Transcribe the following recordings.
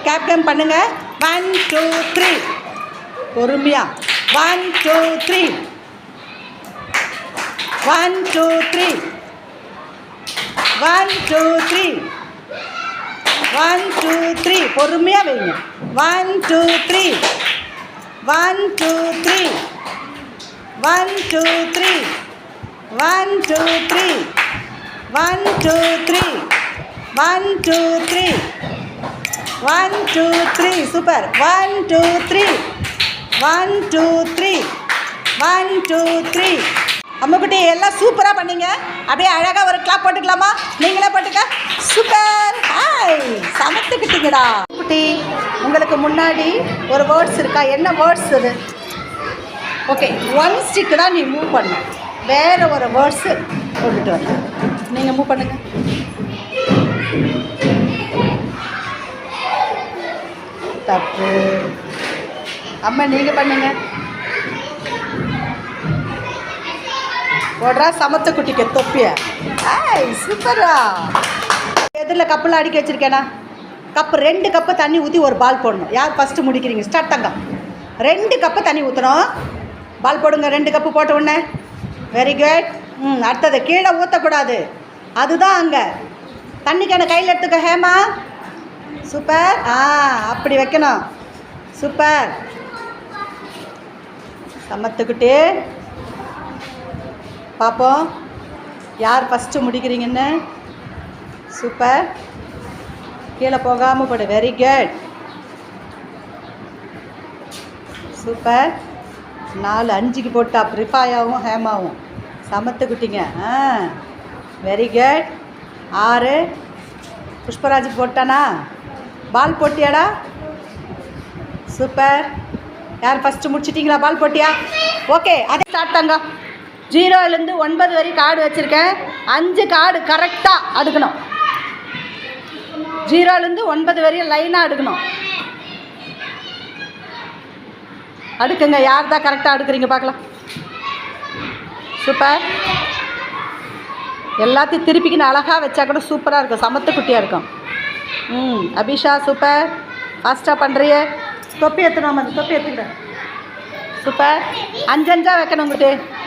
Captain பண்ணுங்க. 1 2 3 பொறுமையா. 1 2 3 1 2 3 1 2 3 1 2 3 பொறுமையா வைங்க. 1 2 3 1 2 3 1 2 3 1 2 3 1 2 3 1 2 3 1 2 3 சூப்பர். 1 2 3 1 2 3 1 2 3 அம்முக்குட்டி எல்லாம் சூப்பராக பண்ணீங்க. அப்படியே அழகாக ஒரு கிளாப் போட்டுக்கலாமா? நீங்களே போட்டுக்க. சூப்பர். ஹாய், சமத்துக்கிட்டீங்கடா. குட்டி உங்களுக்கு முன்னாடி ஒரு வேர்ட்ஸ் இருக்கா? என்ன வேர்ட்ஸ் அது? ஓகே, 1 ஸ்டிக் தான் நீ மூவ் பண்ண. வேறு ஒரு வேர்ட்ஸு போட்டுட்டு வர. நீங்கள் மூவ் பண்ணுங்க. தப்பு. அம்மா நீங்கள் பண்ணுங்க. ஓடுறா சமத்த குட்டிக்கு தொப்பிய. ஆய் சூப்பரா. எதில் கப்பெல்லாம் அடிக்க வச்சுருக்கேனா? கப்பு 2 கப்பு தண்ணி ஊற்றி ஒரு பால் போடணும். யார் ஃபஸ்ட்டு முடிக்கிறீங்க? ஸ்டார்ட் தங்க. 2 கப்பு தண்ணி ஊற்றணும். பால் போடுங்க. 2 கப்பு போட்ட உடனே. Very good. அடுத்தது கீழே ஊற்றக்கூடாது. அதுதான் அங்கே. தண்ணி கேன கையில் எடுத்துக்க ஹேமா. சூப்பர். அப்படி வைக்கணும். சூப்பர். சமத்துக்கிட்டே பார்ப்போம் யார் ஃபஸ்ட்டு முடிக்கிறீங்கன்னு. சூப்பர். கீழே போகாமல் போடு. Very good. சூப்பர். 4 5க்கு போட்டா ரிஃபாயாவும் ஹேமாவும். சமத்துக்குட்டிங்க. Very good. 6 புஷ்பராஜுக்கு போட்டானா? பால் போட்டியாடா? சூப்பர். யார் ஃபஸ்ட்டு முடிச்சிட்டிங்களா? பால் போட்டியா? ஓகே, அதே ஸ்டார்ட் தாங்க. 0லேருந்து 9 வரைக்கும் கார்டு வச்சுருக்கேன். 5 கார்டு கரெக்டாக அடுக்கணும். 0லேருந்து 9 வரையும் லைனாக அடுக்கணும். அடுக்குங்க. யார் தான் கரெக்டாக அடுக்குறீங்க பார்க்கலாம். சூப்பர். எல்லாத்தையும் திருப்பிக்கின்னு அழகாக வச்சா கூட சூப்பராக இருக்கும். சமத்து குட்டியாக இருக்கும். அபிஷா சூப்பர். ஃபாஸ்ட்டாக பண்ணுறிய. தொப்பி எடுத்துக்கணும். அந்த தொப்பி எடுத்துக்கிட்டேன். சூப்பர். 5 5 வைக்கணும் உங்கள்கிட்ட.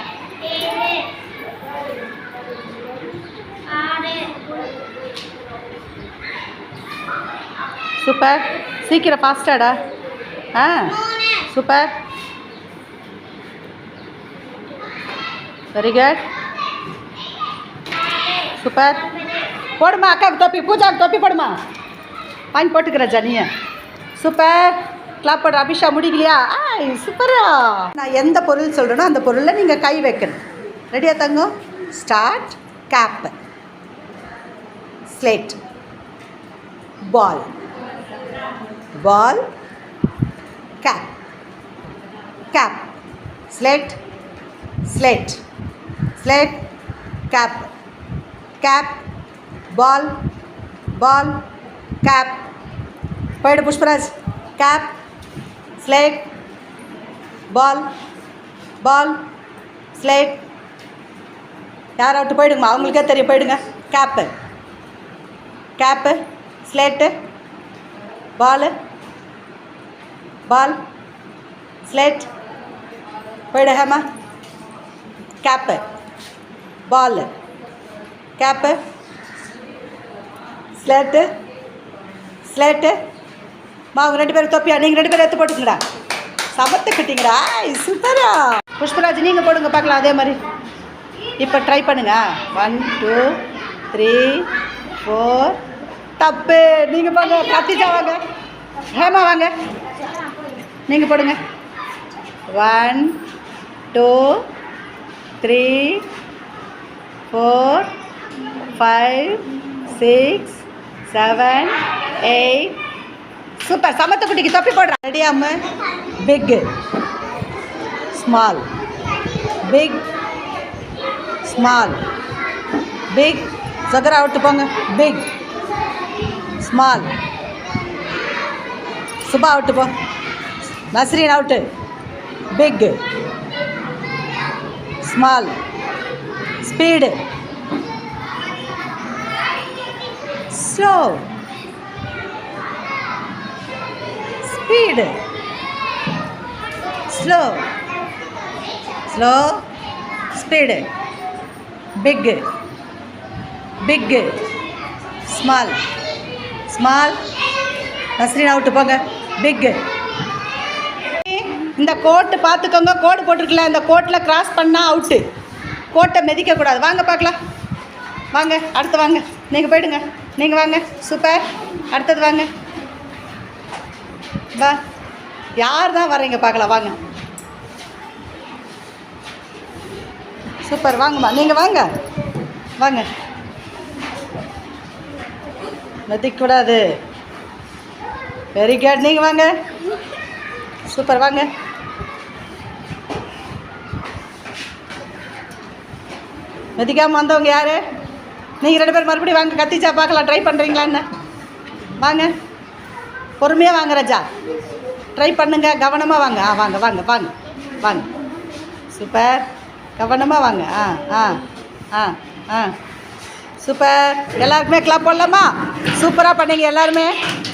சூப்பர். சீக்கிரம் ஃபாஸ்டாடா. சூப்பர். Very good. சூப்பர். போடுமா அக்காவுக்கு தொப்பி. பூஜாவுக்கு தொப்பி போடுமா. வாங்கி போட்டுக்கிற ஜனியை. சூப்பர். கிளாப் போடுற. அபிஷா முடிக்கலையா? சூப்பரா. நான் எந்த பொருள் சொல்கிறேனோ அந்த பொருளில் நீங்கள் கை வைக்கணும். ரெடியாக தங்கம்? Start. Cap, slate, ball, ball, cap, cap, slate, slate, slate, cap, cap, ball, ball, cap. போயிடு Pushparaj. Cap, slate, ball, ball, slate. யார் அவுட்டு? போயிடுங்கம்மா. அவங்களுக்கே தெரியும். போயிடுங்க. Cap, cap, slate, ball, ball, slate. போயிடு Hema. Cap, ball, cap, slate, slate. அவங்க 2 பேரும் தொப்பியா? நீங்கள் 2 பேரும் எடுத்து போட்டுக்கங்கடா. சமத்துக்கிட்டீங்கடா. சூப்பரா. புஷ்பராஜ் நீங்கள் போடுங்க பார்க்கலாம். அதே மாதிரி இப்போ ட்ரை பண்ணுங்க. 1 2 3 4. தப்பு. நீங்கள் போங்க. கத்திச்சா வாங்க. ஹேமா வாங்க. நீங்கள் போடுங்க. 1 2 3 4 5 6 7 8. சூப்பர். சமத்துக்குட்டிக்கு தொப்பி போடுறேன். ரெடியாம? Big, small, big, small, big. Sahara out போங்க. Big, small. சுபா அவுட்டு போ. Nasreen out. Big, small, speed, slow. Speed. Slow. Slow. Speed. Big. Big. Small. Small. Nasreen out போங்க. பிக்கு. இந்த கோட்டு பார்த்துக்கோங்க, கோடு போட்டிருக்கல, இந்த கோட்டில் கிராஸ் பண்ணால் அவுட்டு. கோட்டை மிதிக்கக்கூடாது. வாங்க பார்க்கலாம். வாங்க, அடுத்து வாங்க. நீங்கள் போயிடுங்க. நீங்கள் வாங்க. சூப்பர். அடுத்தது வாங்க. வா. யார் தான் வர்றீங்க பார்க்கலாம். வாங்க. சூப்பர். வாங்கம்மா, நீங்கள் வாங்க. வாங்க. மிதிக்கக்கூடாது. Very good. நீங்கள் வாங்க. சூப்பர். வாங்க. மிதிக்காமல் வந்தவங்க யார்? நீங்கள் 2 பேர் மறுபடியும் வாங்க. கத்திச்சா பார்க்கலாம். ட்ரை பண்ணுறீங்களான்னு வாங்க. பொறுமையாக வாங்க ராஜா. ட்ரை பண்ணுங்க. கவனமாக வாங்க. வாங்க வாங்க வாங்க வாங்க. சூப்பர். கவனமாக வாங்க. சூப்பர். எல்லாருக்குமே கிளாப் போடலாமா? சூப்பராக பண்ணீங்க எல்லாருமே.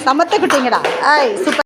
சமத்துக்கிட்டீங்கடா. சூப்பர்.